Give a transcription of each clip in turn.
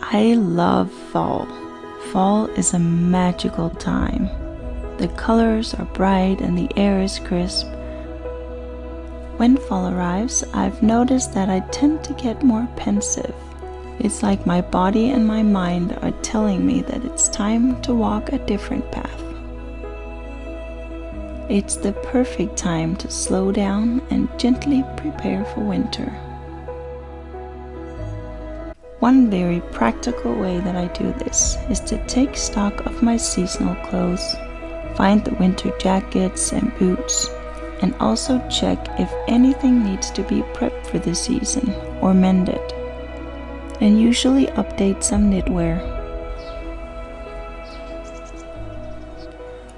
I love fall. Fall is a magical time. The colors are bright and the air is crisp. When fall arrives, I've noticed that I tend to get more pensive. It's like my body and my mind are telling me that it's time to walk a different path. It's the perfect time to slow down and gently prepare for winter. One very practical way that I do this is to take stock of my seasonal clothes, find the winter jackets and boots, and also check if anything needs to be prepped for the season or mended, and usually update some knitwear.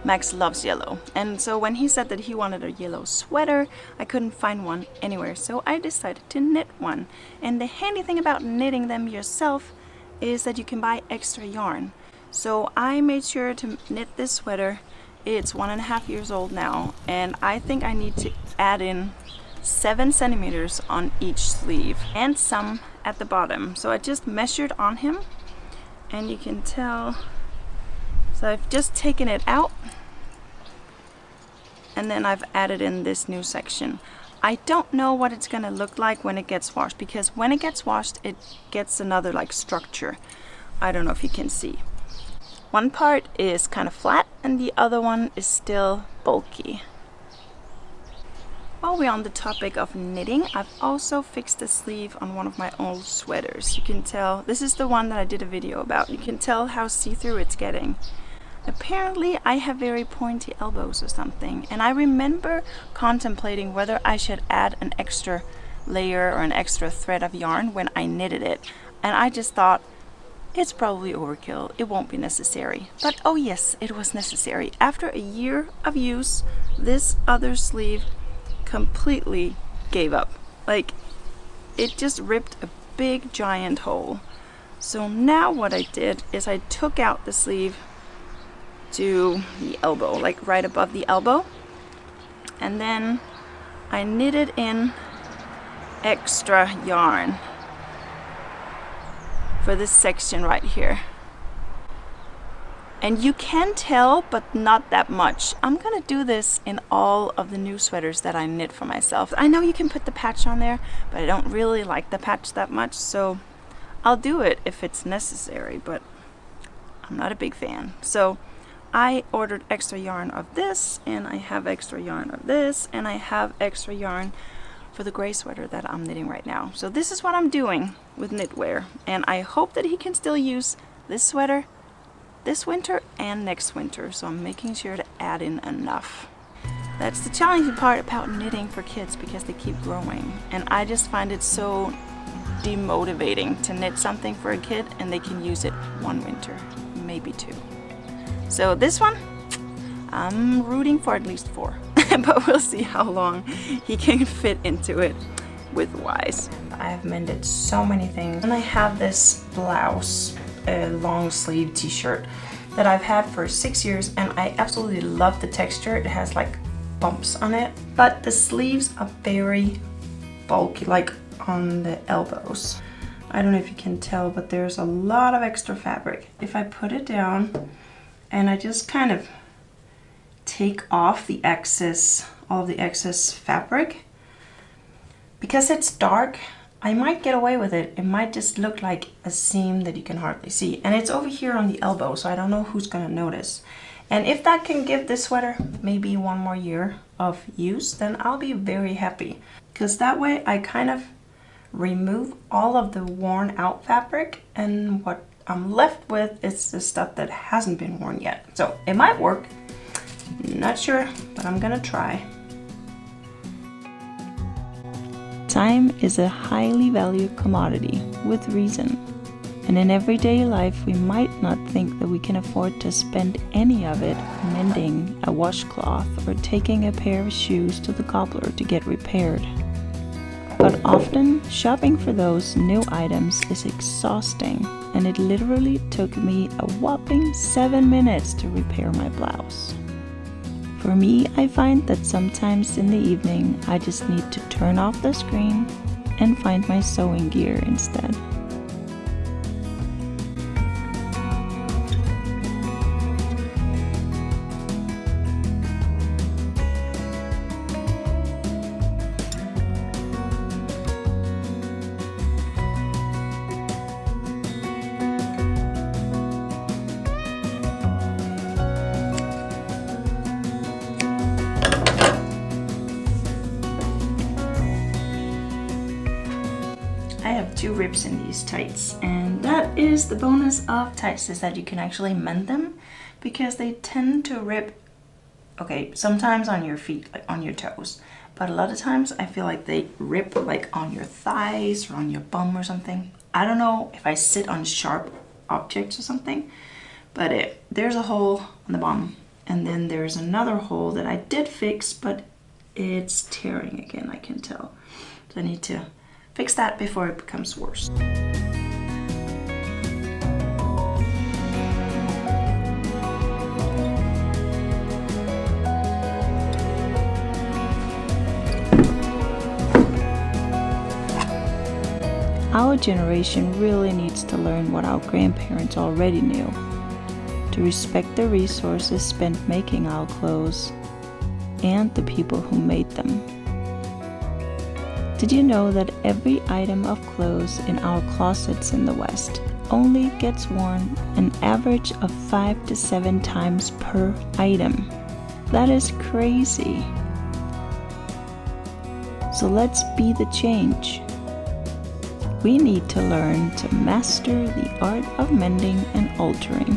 Max loves yellow, and so when he said that he wanted a yellow sweater, I couldn't find one anywhere, so I decided to knit one. And the handy thing about knitting them yourself is that you can buy extra yarn. So I made sure to knit this sweater. It's 1.5 years old now, and I think I need to add in 7 centimeters on each sleeve and some at the bottom. So I just measured on him, and you can tell. So I've just taken it out, and then I've added in this new section. I don't know what it's gonna look like when it gets washed, because when it gets washed it gets another like structure. I don't know if you can see. One part is kind of flat and the other one is still bulky. While we're on the topic of knitting, I've also fixed the sleeve on one of my old sweaters. You can tell, this is the one that I did a video about. You can tell how see-through it's getting. Apparently I have very pointy elbows or something, and I remember contemplating whether I should add an extra layer or an extra thread of yarn when I knitted it, and I just thought it's probably overkill, it won't be necessary. But oh yes, it was necessary. After a year of use, this other sleeve completely gave up. Like, it just ripped a big giant hole. So now what I did is I took out the sleeve to the elbow, like right above the elbow, and then I knitted in extra yarn for this section right here. And you can tell, but not that much. I'm gonna do this in all of the new sweaters that I knit for myself. I know you can put the patch on there, but I don't really like the patch that much, so I'll do it if it's necessary, but I'm not a big fan. So I ordered extra yarn of this, and I have extra yarn of this, and I have extra yarn for the gray sweater that I'm knitting right now. So this is what I'm doing with knitwear, and I hope that he can still use this sweater this winter and next winter, so I'm making sure to add in enough. That's the challenging part about knitting for kids, because they keep growing, and I just find it so demotivating to knit something for a kid and they can use it one winter, maybe 2. So this one, I'm rooting for at least 4, but we'll see how long he can fit into it with Wise. I have mended so many things, and I have this blouse, a long sleeve t-shirt that I've had for 6 years, and I absolutely love the texture. It has like bumps on it, but the sleeves are very bulky, like on the elbows. I don't know if you can tell, but there's a lot of extra fabric. If I put it down and I just kind of take off the excess, all of the excess fabric, because it's dark, I might get away with it. It might just look like a seam that you can hardly see. And it's over here on the elbow, so I don't know who's gonna notice. And if that can give this sweater maybe 1 more year of use, then I'll be very happy. Because that way I kind of remove all of the worn out fabric, and what I'm left with is the stuff that hasn't been worn yet. So it might work, not sure, but I'm gonna try. Time is a highly valued commodity, with reason. And in everyday life we might not think that we can afford to spend any of it mending a washcloth or taking a pair of shoes to the cobbler to get repaired. But often, shopping for those new items is exhausting, and it literally took me a whopping 7 minutes to repair my blouse. For me, I find that sometimes in the evening, I just need to turn off the screen and find my sewing gear instead. 2 rips in these tights, and that is the bonus of tights, is that you can actually mend them, because they tend to rip, okay, sometimes on your feet, like on your toes, but a lot of times I feel like they rip like on your thighs or on your bum or something. I don't know if I sit on sharp objects or something, but there's a hole on the bottom, and then there's another hole that I did fix, but it's tearing again, I can tell. So I need to fix that before it becomes worse. Our generation really needs to learn what our grandparents already knew, to respect the resources spent making our clothes and the people who made them. Did you know that every item of clothes in our closets in the West only gets worn an average of 5 to 7 times per item? That is crazy. So let's be the change. We need to learn to master the art of mending and altering.